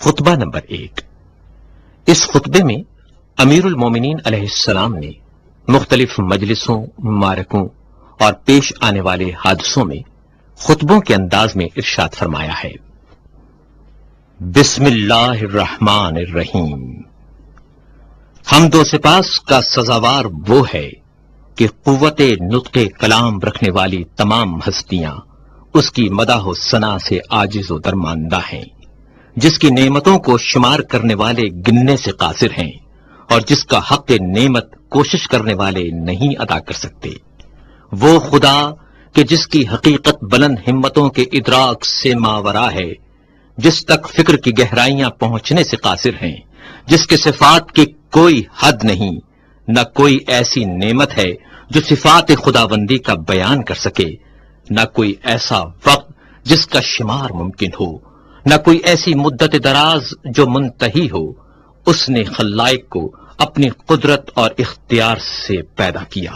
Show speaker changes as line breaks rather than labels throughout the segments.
خطبہ نمبر 1۔ اس خطبے میں امیر المومنین علیہ السلام نے مختلف مجلسوں، معرکوں اور پیش آنے والے حادثوں میں خطبوں کے انداز میں ارشاد فرمایا ہے: بسم اللہ الرحمن الرحیم۔ حمد و سپاس کا سزاوار وہ ہے کہ قوت نطق کلام رکھنے والی تمام ہستیاں اس کی مداح و ثنا سے عاجز و درماندہ ہیں، جس کی نعمتوں کو شمار کرنے والے گننے سے قاصر ہیں اور جس کا حق نعمت کوشش کرنے والے نہیں ادا کر سکتے۔ وہ خدا کہ جس کی حقیقت بلند ہمتوں کے ادراک سے ماورا ہے، جس تک فکر کی گہرائیاں پہنچنے سے قاصر ہیں، جس کے صفات کی کوئی حد نہیں، نہ کوئی ایسی نعمت ہے جو صفات خداوندی کا بیان کر سکے، نہ کوئی ایسا وقت جس کا شمار ممکن ہو، نہ کوئی ایسی مدت دراز جو منتہی ہو۔ اس نے خلائق کو اپنی قدرت اور اختیار سے پیدا کیا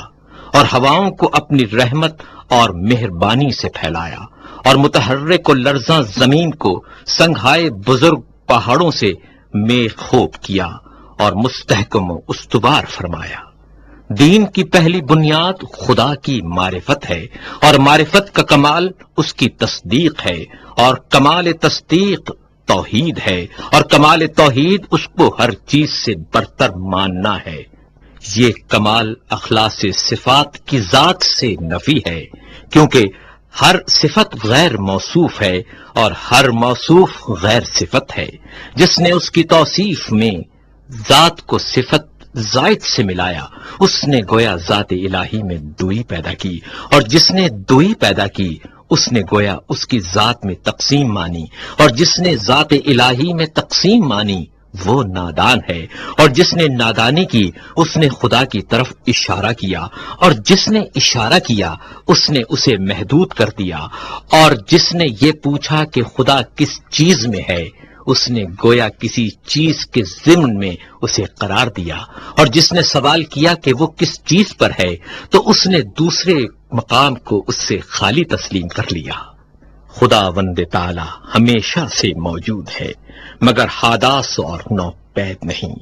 اور ہواؤں کو اپنی رحمت اور مہربانی سے پھیلایا، اور متحرک و لرزاں زمین کو سنگھائے بزرگ پہاڑوں سے میخ خوب کیا اور مستحکم و استوار فرمایا۔ دین کی پہلی بنیاد خدا کی معرفت ہے، اور معرفت کا کمال اس کی تصدیق ہے، اور کمال تصدیق توحید ہے، اور کمال توحید اس کو ہر چیز سے برتر ماننا ہے۔ یہ کمال اخلاص صفات کی ذات سے نفی ہے، کیونکہ ہر صفت غیر موصوف ہے اور ہر موصوف غیر صفت ہے۔ جس نے اس کی توصیف میں ذات کو صفت زائد سے ملایا، اس نے گویا ذات الہی میں دوئی پیدا کی، اور جس نے دوئی پیدا کی اس نے گویا اس کی ذات میں تقسیم مانی، اور جس نے ذات الہی میں تقسیم مانی وہ نادان ہے، اور جس نے نادانی کی اس نے خدا کی طرف اشارہ کیا، اور جس نے اشارہ کیا اس نے اسے محدود کر دیا، اور جس نے یہ پوچھا کہ خدا کس چیز میں ہے اس نے گویا کسی چیز کے ضمن میں اسے قرار دیا، اور جس نے سوال کیا کہ وہ کس چیز پر ہے تو اس نے دوسرے مقام کو اس سے خالی تسلیم کر لیا۔ خداوند تعالی ہمیشہ سے موجود ہے مگر حادث اور نوپید نہیں۔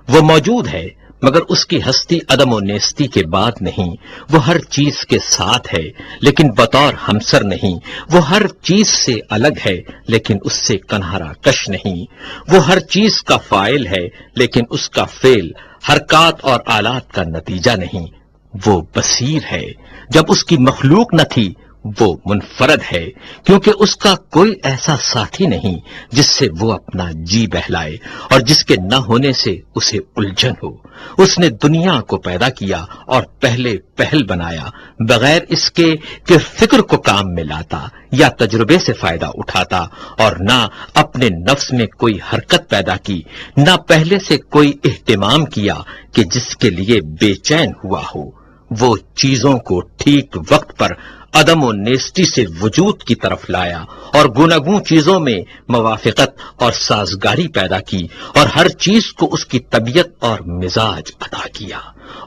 وہ موجود ہے مگر اس کی ہستی عدم و نیستی کے بعد نہیں۔ وہ ہر چیز کے ساتھ ہے لیکن بطور ہمسر نہیں۔ وہ ہر چیز سے الگ ہے لیکن اس سے کنارہ کش نہیں۔ وہ ہر چیز کا فاعل ہے لیکن اس کا فعل حرکات اور آلات کا نتیجہ نہیں۔ وہ بصیر ہے جب اس کی مخلوق نہ تھی۔ وہ منفرد ہے کیونکہ اس کا کوئی ایسا ساتھی نہیں جس سے وہ اپنا جی بہلائے اور جس کے نہ ہونے سے اسے الجھن ہو۔ اس نے دنیا کو پیدا کیا اور پہلے پہل بنایا، بغیر اس کے کہ فکر کو کام میں لاتا یا تجربے سے فائدہ اٹھاتا، اور نہ اپنے نفس میں کوئی حرکت پیدا کی، نہ پہلے سے کوئی اہتمام کیا کہ جس کے لیے بے چین ہوا ہو۔ وہ چیزوں کو ٹھیک وقت پر عدم و نیستی سے وجود کی طرف لایا اور گوناگون چیزوں میں موافقت اور سازگاری پیدا کی، اور ہر چیز کو اس کی طبیعت اور مزاج عطا کیا،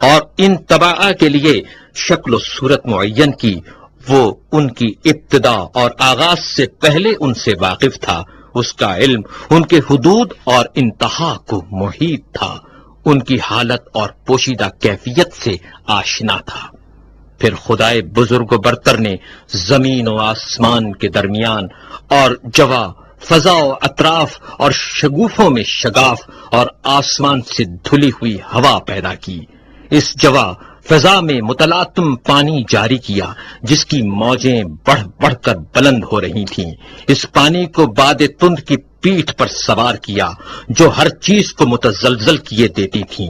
اور ان طباع کے لیے شکل و صورت معین کی۔ وہ ان کی ابتدا اور آغاز سے پہلے ان سے واقف تھا۔ اس کا علم ان کے حدود اور انتہا کو محیط تھا، ان کی حالت اور پوشیدہ کیفیت سے آشنا تھا۔ پھر خدائے بزرگ و برتر نے زمین و آسمان کے درمیان اور جوا، فضا و اطراف اور شگوفوں میں شگاف اور آسمان سے دھلی ہوئی ہوا پیدا کی۔ اس جوا فضا میں متلاطم پانی جاری کیا جس کی موجیں بڑھ بڑھ کر بلند ہو رہی تھیں۔ اس پانی کو باد تند کی پیٹھ پر سوار کیا جو ہر چیز کو متزلزل کیے دیتی تھی۔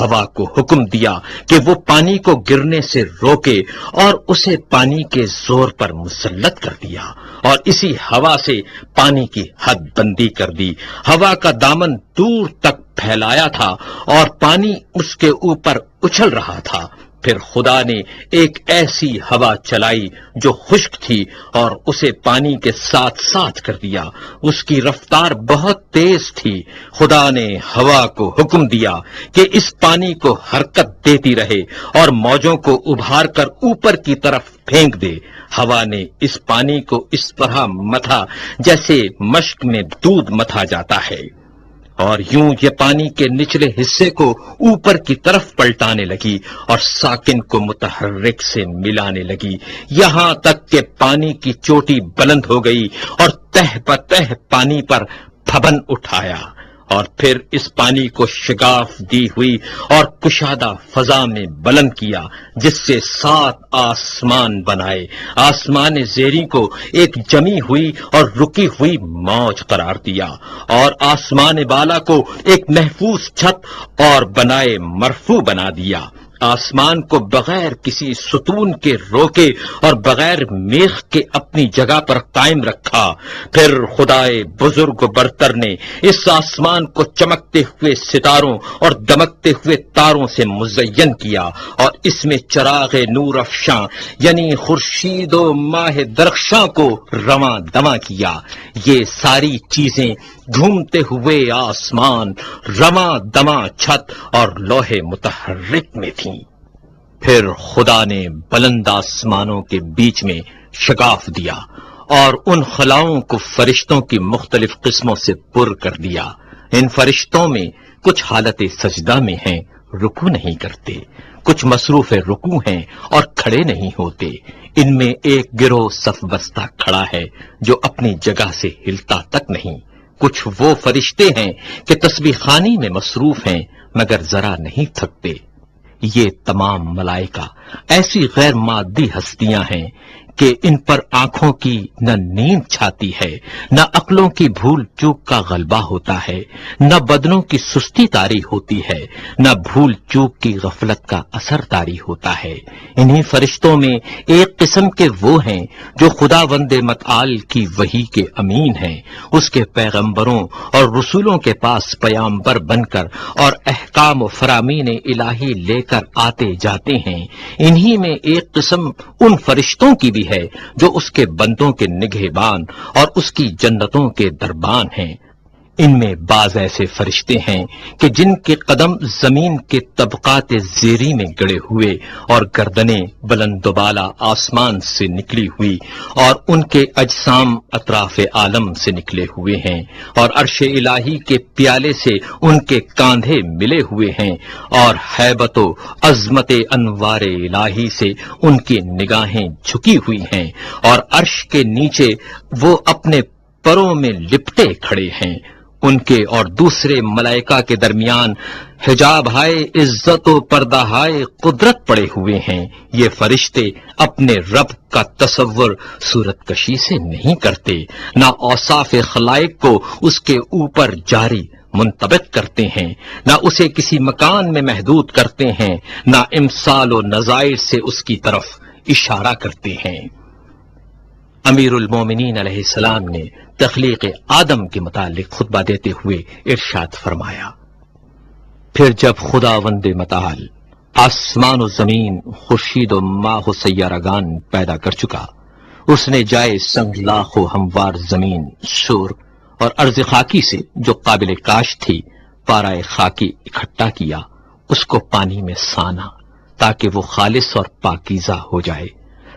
ہوا کو حکم دیا کہ وہ پانی کو گرنے سے روکے اور اسے پانی کے زور پر مسلط کر دیا، اور اسی ہوا سے پانی کی حد بندی کر دی۔ ہوا کا دامن دور تک پھیلایا تھا اور پانی اس کے اوپر اچھل رہا تھا۔ پھر خدا نے ایک ایسی ہوا چلائی جو خشک تھی اور اسے پانی کے ساتھ ساتھ کر دیا۔ اس کی رفتار بہت تیز تھی۔ خدا نے ہوا کو حکم دیا کہ اس پانی کو حرکت دیتی رہے اور موجوں کو ابھار کر اوپر کی طرف پھینک دے۔ ہوا نے اس پانی کو اس طرح متھا جیسے مشک میں دودھ متھا جاتا ہے، اور یوں یہ پانی کے نچلے حصے کو اوپر کی طرف پلٹانے لگی اور ساکن کو متحرک سے ملانے لگی، یہاں تک کہ پانی کی چوٹی بلند ہو گئی اور تہ بتہ پانی پر پھبن اٹھایا، اور پھر اس پانی کو شگاف دی ہوئی اور کشادہ فضا میں بلند کیا، جس سے 7 آسمان بنائے۔ آسمان زیریں کو ایک جمی ہوئی اور رکی ہوئی موج قرار دیا، اور آسمان بالا کو ایک محفوظ چھت اور بنائے مرفوع بنا دیا۔ آسمان کو بغیر کسی ستون کے روکے اور بغیر میخ کے اپنی جگہ پر قائم رکھا۔ پھر خدائے بزرگ و برتر نے اس آسمان کو چمکتے ہوئے ستاروں اور دمکتے ہوئے تاروں سے مزین کیا، اور اس میں چراغ نور افشاں یعنی خورشید و ماہ درخشاں کو رواں دواں کیا۔ یہ ساری چیزیں گھومتے ہوئے آسمان، رواں دواں چھت اور لوح متحرک میں تھیں۔ پھر خدا نے بلند آسمانوں کے بیچ میں شگاف دیا اور ان خلاؤں کو فرشتوں کی مختلف قسموں سے پر کر دیا۔ ان فرشتوں میں کچھ حالت سجدہ میں ہیں، رکوع نہیں کرتے، کچھ مصروف رکوع ہیں اور کھڑے نہیں ہوتے۔ ان میں ایک گروہ صف بستہ کھڑا ہے جو اپنی جگہ سے ہلتا تک نہیں۔ کچھ وہ فرشتے ہیں کہ تسبیح خوانی میں مصروف ہیں مگر ذرا نہیں تھکتے۔ یہ تمام ملائکہ ایسی غیر مادی ہستیاں ہیں کہ ان پر آنکھوں کی نہ نیند چھاتی ہے، نہ عقلوں کی بھول چوک کا غلبہ ہوتا ہے، نہ بدنوں کی سستی طاری ہوتی ہے، نہ بھول چوک کی غفلت کا اثر طاری ہوتا ہے۔ انہی فرشتوں میں ایک قسم کے وہ ہیں جو خدا وند متعال کی وحی کے امین ہیں، اس کے پیغمبروں اور رسولوں کے پاس پیامبر بن کر اور احکام و فرامین الہی لے کر آتے جاتے ہیں۔ انہی میں ایک قسم ان فرشتوں کی بھی ہے جو اس کے بندوں کے نگہبان اور اس کی جنتوں کے دربان ہیں۔ ان میں بعض ایسے فرشتے ہیں کہ جن کے قدم زمین کے طبقات زیریں میں گڑے ہوئے اور گردنیں بلند و بالا آسمان سے نکلی ہوئی، اور ان کے اجسام اطراف عالم سے نکلے ہوئے ہیں، اور عرش الہی کے پیالے سے ان کے کاندھے ملے ہوئے ہیں، اور ہیبت و عظمت انوار الہی سے ان کی نگاہیں جھکی ہوئی ہیں، اور عرش کے نیچے وہ اپنے پروں میں لپٹے کھڑے ہیں۔ ان کے اور دوسرے ملائکہ کے درمیان حجاب ہائے عزت و پردہ ہائے قدرت پڑے ہوئے ہیں۔ یہ فرشتے اپنے رب کا تصور صورت کشی سے نہیں کرتے، نہ اوصاف خلائق کو اس کے اوپر جاری منطبق کرتے ہیں، نہ اسے کسی مکان میں محدود کرتے ہیں، نہ امثال و نظائر سے اس کی طرف اشارہ کرتے ہیں۔ امیر المومنین علیہ السلام نے تخلیق آدم کے متعلق خطبہ دیتے ہوئے ارشاد فرمایا، پھر جب خداوند متعال آسمان و زمین، خورشید و ماہ و سیارگان پیدا کر چکا، اس نے جائے سنگ لاخ و ہموار زمین، شور اور ارض خاکی سے جو قابل کاشت تھی پارائے خاکی اکٹھا کیا، اس کو پانی میں سانا تاکہ وہ خالص اور پاکیزہ ہو جائے،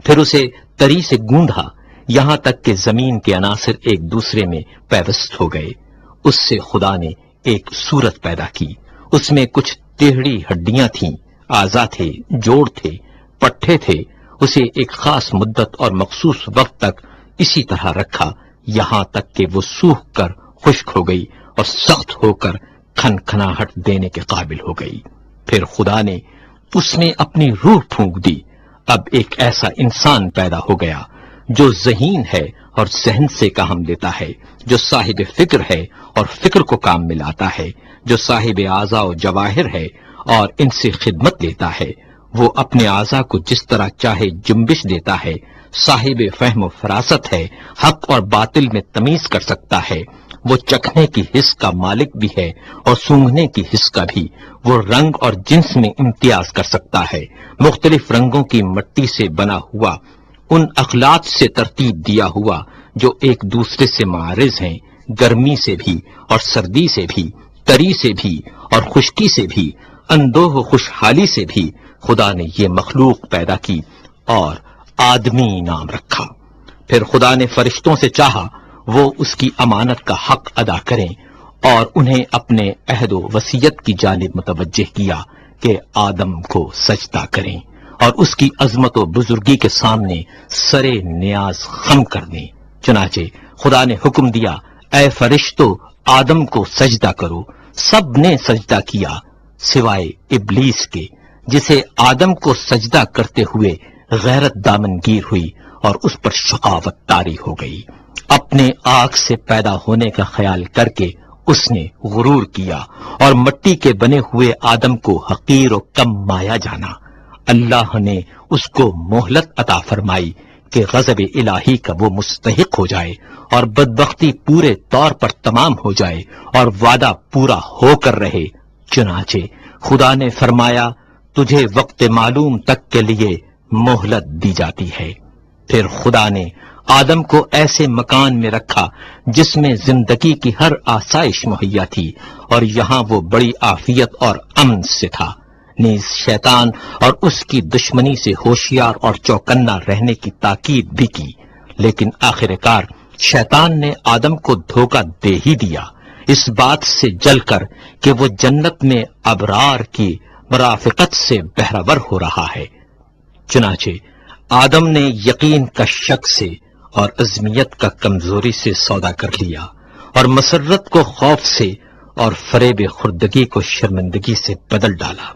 پھر اسے تری سے گوندھا یہاں تک کہ زمین کے عناصر ایک دوسرے میں پیوست ہو گئے۔ اس سے خدا نے ایک صورت پیدا کی، اس میں کچھ ٹیڑھی ہڈیاں تھیں، اعضا تھے، جوڑ تھے، پٹھے تھے۔ اسے ایک خاص مدت اور مخصوص وقت تک اسی طرح رکھا، یہاں تک کہ وہ سوکھ کر خشک ہو گئی اور سخت ہو کر کھنکھناہٹ دینے کے قابل ہو گئی۔ پھر خدا نے اس میں اپنی روح پھونک دی۔ اب ایک ایسا انسان پیدا ہو گیا جو ذہین ہے اور ذہن سے کام لیتا ہے، جو صاحب فکر ہے اور فکر کو کام میں لاتا ہے، جو صاحب اعضاء و جواہر ہے اور ان سے خدمت لیتا ہے۔ وہ اپنے اعضاء کو جس طرح چاہے جنبش دیتا ہے، صاحب فہم و فراست ہے، حق اور باطل میں تمیز کر سکتا ہے، وہ چکھنے کی حس کا مالک بھی ہے اور سونگھنے کی حس کا بھی. وہ رنگ اور جنس میں امتیاز کر سکتا ہے. مختلف رنگوں کی مٹی سے بنا ہوا، ان اخلاق سے ترتیب دیا ہوا جو ایک دوسرے سے معارض ہیں، گرمی سے بھی اور سردی سے بھی، تری سے بھی اور خشکی سے بھی، اندوہ و خوشحالی سے بھی. خدا نے یہ مخلوق پیدا کی اور آدمی نام رکھا. پھر خدا نے فرشتوں سے چاہا وہ اس کی امانت کا حق ادا کریں اور انہیں اپنے عہد و وصیت کی جانب متوجہ کیا کہ آدم کو سجدہ کریں اور اس کی عظمت و بزرگی کے سامنے سرے نیاز خم کر دیں. چنانچہ خدا نے حکم دیا، اے فرشتو آدم کو سجدہ کرو. سب نے سجدہ کیا سوائے ابلیس کے، جسے آدم کو سجدہ کرتے ہوئے غیرت دامنگیر ہوئی اور اس پر شقاوت طاری ہو گئی. اپنے آگ سے پیدا ہونے کا خیال کر کے اس نے غرور کیا اور مٹی کے بنے ہوئے آدم کو حقیر و کم مایا جانا. اللہ نے اس کو مہلت عطا فرمائی کہ غضب الہی کا وہ مستحق ہو جائے اور بدبختی پورے طور پر تمام ہو جائے اور وعدہ پورا ہو کر رہے. چنانچہ خدا نے فرمایا، تجھے وقت معلوم تک کے لیے مہلت دی جاتی ہے. پھر خدا نے آدم کو ایسے مکان میں رکھا جس میں زندگی کی ہر آسائش مہیا تھی اور یہاں وہ بڑی عافیت اور امن سے تھا. نیز شیطان اور اس کی دشمنی سے ہوشیار اور چوکنا رہنے کی تاکید بھی کی، لیکن آخر کار شیطان نے آدم کو دھوکہ دے ہی دیا، اس بات سے جل کر کہ وہ جنت میں ابرار کی مرافقت سے بہرور ہو رہا ہے. چنانچہ آدم نے یقین کا شک سے اور عزمیت کا کمزوری سے سودا کر لیا اور مسرت کو خوف سے اور فریب خردگی کو شرمندگی سے بدل ڈالا.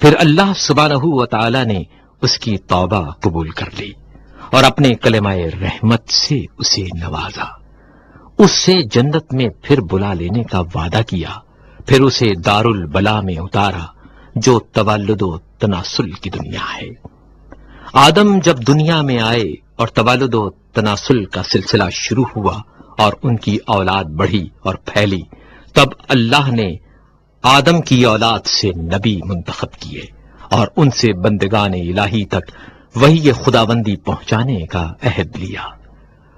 پھر اللہ سبحانہ و تعالی نے اس کی توبہ قبول کر لی اور اپنے کلمہ رحمت سے اسے نوازا. اس سے جنت میں پھر بلا لینے کا وعدہ کیا. پھر اسے دار البلا میں اتارا جو تولد و تناسل کی دنیا ہے. آدم جب دنیا میں آئے اور تولد و تناسل کا سلسلہ شروع ہوا اور ان کی اولاد بڑھی اور پھیلی، تب اللہ نے آدم کی اولاد سے نبی منتخب کیے اور ان سے بندگان الہی تک وحی خداوندی پہنچانے کا عہد لیا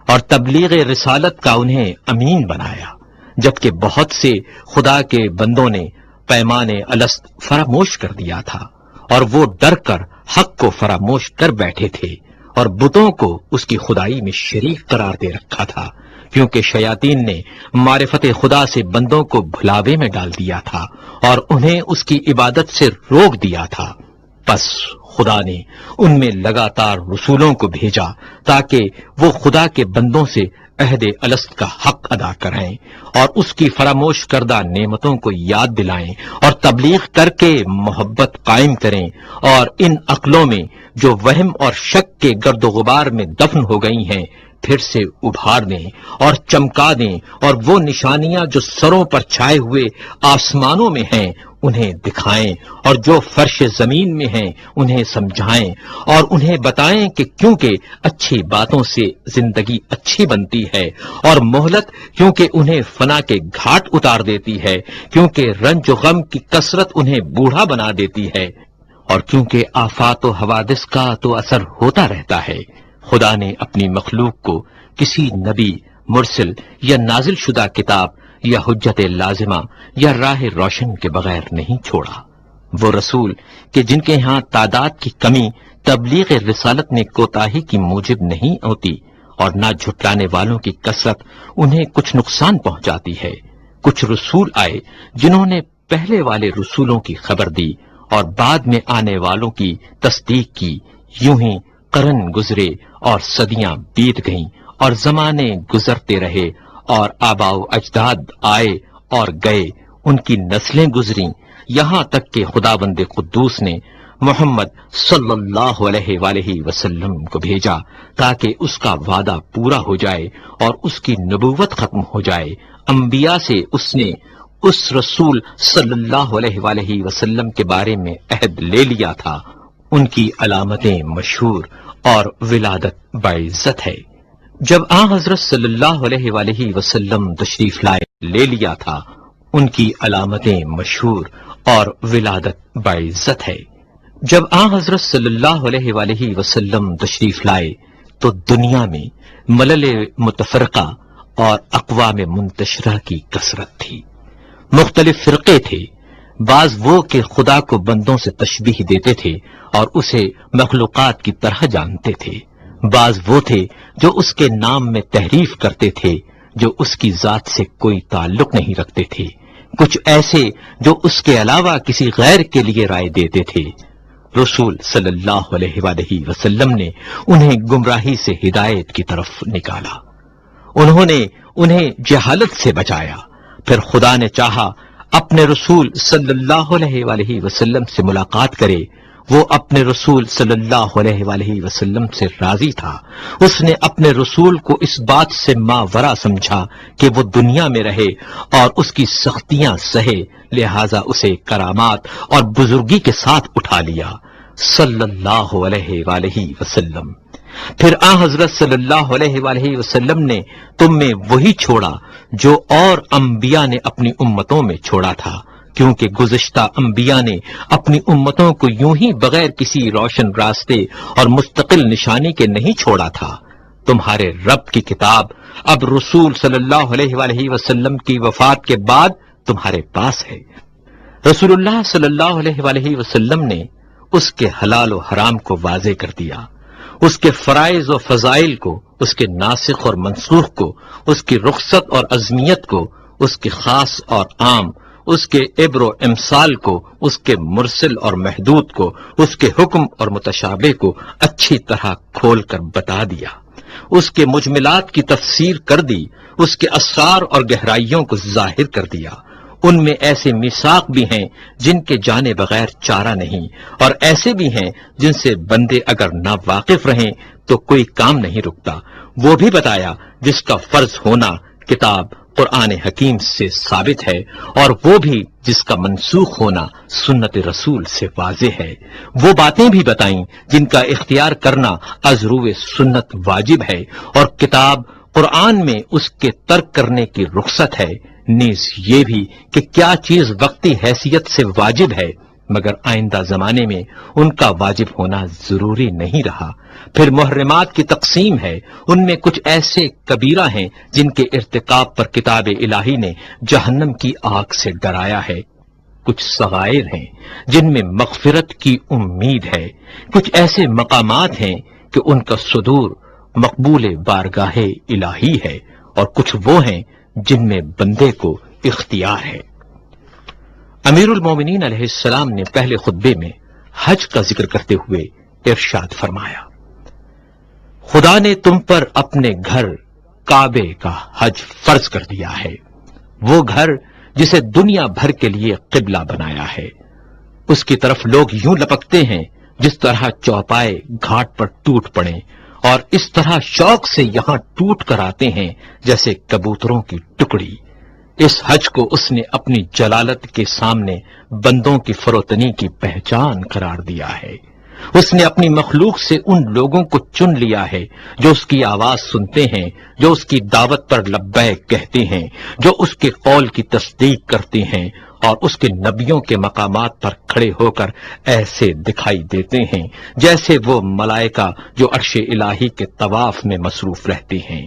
اور تبلیغ رسالت کا انہیں امین بنایا، جبکہ بہت سے خدا کے بندوں نے پیمان الست فراموش کر دیا تھا اور وہ ڈر کر حق کو فراموش کر بیٹھے تھے اور بتوں کو اس کی خدائی میں شریک قرار دے رکھا تھا، کیونکہ شیاطین نے معرفت خدا سے بندوں کو بھلاوے میں ڈال دیا تھا اور انہیں اس کی عبادت سے روک دیا تھا. پس خدا نے ان میں لگاتار رسولوں کو بھیجا تاکہ وہ خدا کے بندوں سے عہد الست کا حق ادا کرائیں اور اس کی فراموش کردہ نعمتوں کو یاد دلائیں اور تبلیغ کر کے محبت قائم کریں اور ان عقلوں میں جو وہم اور شک کے گرد و غبار میں دفن ہو گئی ہیں پھر سے ابھار دیں اور چمکا دیں اور وہ نشانیاں جو سروں پر چھائے ہوئے آسمانوں میں ہیں انہیں دکھائیں اور جو فرش زمین میں ہیں انہیں سمجھائیں اور انہیں بتائیں کہ کیونکہ اچھی باتوں سے زندگی اچھی بنتی ہے اور مہلت کیونکہ انہیں فنا کے گھاٹ اتار دیتی ہے، کیونکہ رنج و غم کی کثرت انہیں بوڑھا بنا دیتی ہے اور کیونکہ آفات و حوادث کا تو اثر ہوتا رہتا ہے. خدا نے اپنی مخلوق کو کسی نبی، مرسل یا نازل شدہ کتاب یا حجت لازمہ یا راہ روشن کے بغیر نہیں چھوڑا. وہ رسول کہ جن کے ہاں تعداد کی کمی تبلیغ رسالت میں کوتاہی کی موجب نہیں ہوتی اور نہ جھٹلانے والوں کی کثرت انہیں کچھ نقصان پہنچاتی ہے. کچھ رسول آئے جنہوں نے پہلے والے رسولوں کی خبر دی اور بعد میں آنے والوں کی تصدیق کی. یوں ہی قرن گزرے اور صدیاں بیت گئیں اور زمانے گزرتے رہے اور آباء و اجداد آئے اور گئے، ان کی نسلیں گزریں، یہاں تک کہ خداوند قدوس نے محمد صلی اللہ علیہ وآلہ وسلم کو بھیجا تاکہ اس کا وعدہ پورا ہو جائے اور اس کی نبوت ختم ہو جائے. انبیاء سے اس نے اس رسول صلی اللہ علیہ وآلہ وسلم کے بارے میں عہد لے لیا تھا. ان کی علامتیں مشہور اور ولادت باعزت ہے. جب آن حضرت صلی اللہ علیہ وآلہ وسلم تشریف لائے لے لیا تھا، ان کی علامتیں مشہور اور ولادت باعزت ہے۔ جب آن حضرت صلی اللہ علیہ وآلہ وسلم تشریف لائے تو دنیا میں ملل متفرقہ اور اقوام منتشرہ کی کثرت تھی۔ مختلف فرقے تھے، بعض وہ کہ خدا کو بندوں سے تشبیہ دیتے تھے اور اسے مخلوقات کی طرح جانتے تھے، بعض وہ تھے جو اس کے نام میں تحریف کرتے تھے جو اس کی ذات سے کوئی تعلق نہیں رکھتے تھے، کچھ ایسے جو اس کے علاوہ کسی غیر کے لیے رائے دیتے تھے۔ رسول صلی اللہ علیہ وآلہ وسلم نے انہیں گمراہی سے ہدایت کی طرف نکالا، انہوں نے انہیں جہالت سے بچایا۔ پھر خدا نے چاہا اپنے رسول صلی اللہ علیہ وآلہ وسلم سے ملاقات کرے، وہ اپنے رسول صلی اللہ علیہ وآلہ وسلم سے راضی تھا۔ اس نے اپنے رسول کو اس بات سے ماورا سمجھا کہ وہ دنیا میں رہے اور اس کی سختیاں سہے، لہذا اسے کرامات اور بزرگی کے ساتھ اٹھا لیا صلی اللہ علیہ وآلہ وسلم۔ پھر آن حضرت صلی اللہ علیہ وآلہ وسلم نے تم میں وہی چھوڑا جو اور انبیاء نے اپنی امتوں میں چھوڑا تھا، کیونکہ گزشتہ انبیاء نے اپنی امتوں کو یوں ہی بغیر کسی روشن راستے اور مستقل نشانی کے نہیں چھوڑا تھا۔ تمہارے رب کی کتاب اب رسول صلی اللہ علیہ وآلہ وسلم کی وفات کے بعد تمہارے پاس ہے۔ رسول اللہ صلی اللہ علیہ وآلہ وسلم نے اس کے حلال و حرام کو واضح کر دیا، اس کے فرائض و فضائل کو، اس کے ناسخ اور منسوخ کو، اس کی رخصت اور عظمیت کو، اس کے خاص اور عام، اس کے عبر و امثال کو، اس کے مرسل اور محدود کو، اس کے حکم اور متشابہ کو اچھی طرح کھول کر بتا دیا، اس کے مجملات کی تفسیر کر دی، اس کے اسرار اور گہرائیوں کو ظاہر کر دیا۔ ان میں ایسے میثاق بھی ہیں جن کے جانے بغیر چارہ نہیں، اور ایسے بھی ہیں جن سے بندے اگر نا واقف رہیں تو کوئی کام نہیں رکتا۔ وہ بھی بتایا جس کا فرض ہونا کتاب قرآن حکیم سے ثابت ہے، اور وہ بھی جس کا منسوخ ہونا سنت رسول سے واضح ہے۔ وہ باتیں بھی بتائیں جن کا اختیار کرنا از روئے سنت واجب ہے، اور کتاب قرآن میں اس کے ترک کرنے کی رخصت ہے، نیز یہ بھی کہ کیا چیز وقتی حیثیت سے واجب ہے مگر آئندہ زمانے میں ان کا واجب ہونا ضروری نہیں رہا۔ پھر محرمات کی تقسیم ہے، ان میں کچھ ایسے کبیرہ ہیں جن کے ارتکاب پر کتاب الہی نے جہنم کی آگ سے ڈرایا ہے، کچھ صغائر ہیں جن میں مغفرت کی امید ہے، کچھ ایسے مقامات ہیں کہ ان کا صدور مقبول بارگاہ الہی ہے، اور کچھ وہ ہیں جن میں بندے کو اختیار ہے۔ امیر المومنین علیہ السلام نے پہلے خطبے میں حج کا ذکر کرتے ہوئے ارشاد فرمایا، خدا نے تم پر اپنے گھر کعبے کا حج فرض کر دیا ہے، وہ گھر جسے دنیا بھر کے لیے قبلہ بنایا ہے۔ اس کی طرف لوگ یوں لپکتے ہیں جس طرح چوپائے گھاٹ پر ٹوٹ پڑیں، اور اس طرح شوق سے یہاں ٹوٹ کر آتے ہیں جیسے کبوتروں کی ٹکڑی۔ اس حج کو اس نے اپنی جلالت کے سامنے بندوں کی فروتنی کی پہچان قرار دیا ہے۔ اس نے اپنی مخلوق سے ان لوگوں کو چن لیا ہے جو اس کی آواز سنتے ہیں، جو اس کی دعوت پر لبیک کہتے ہیں، جو اس کے قول کی تصدیق کرتے ہیں، اور اس کے نبیوں کے مقامات پر کھڑے ہو کر ایسے دکھائی دیتے ہیں جیسے وہ ملائکہ جو عرش الہی کے طواف میں مصروف رہتے ہیں۔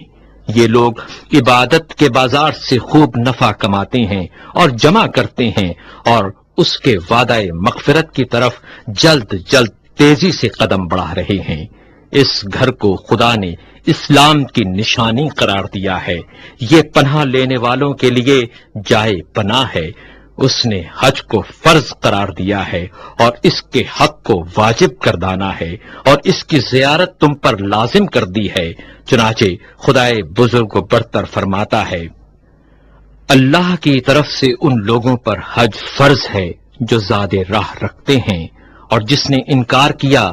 یہ لوگ عبادت کے بازار سے خوب نفع کماتے ہیں اور جمع کرتے ہیں، اور اس کے وعدہ مغفرت کی طرف جلد جلد تیزی سے قدم بڑھا رہے ہیں۔ اس گھر کو خدا نے اسلام کی نشانی قرار دیا ہے، یہ پناہ لینے والوں کے لیے جائے پناہ ہے۔ اس نے حج کو فرض قرار دیا ہے اور اس کے حق کو واجب کردانا ہے، اور اس کی زیارت تم پر لازم کر دی ہے۔ چنانچہ خدائے بزرگ و برتر فرماتا ہے، اللہ کی طرف سے ان لوگوں پر حج فرض ہے جو زاد راہ رکھتے ہیں، اور جس نے انکار کیا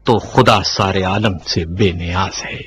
تو خدا سارے عالم سے بے نیاز ہے۔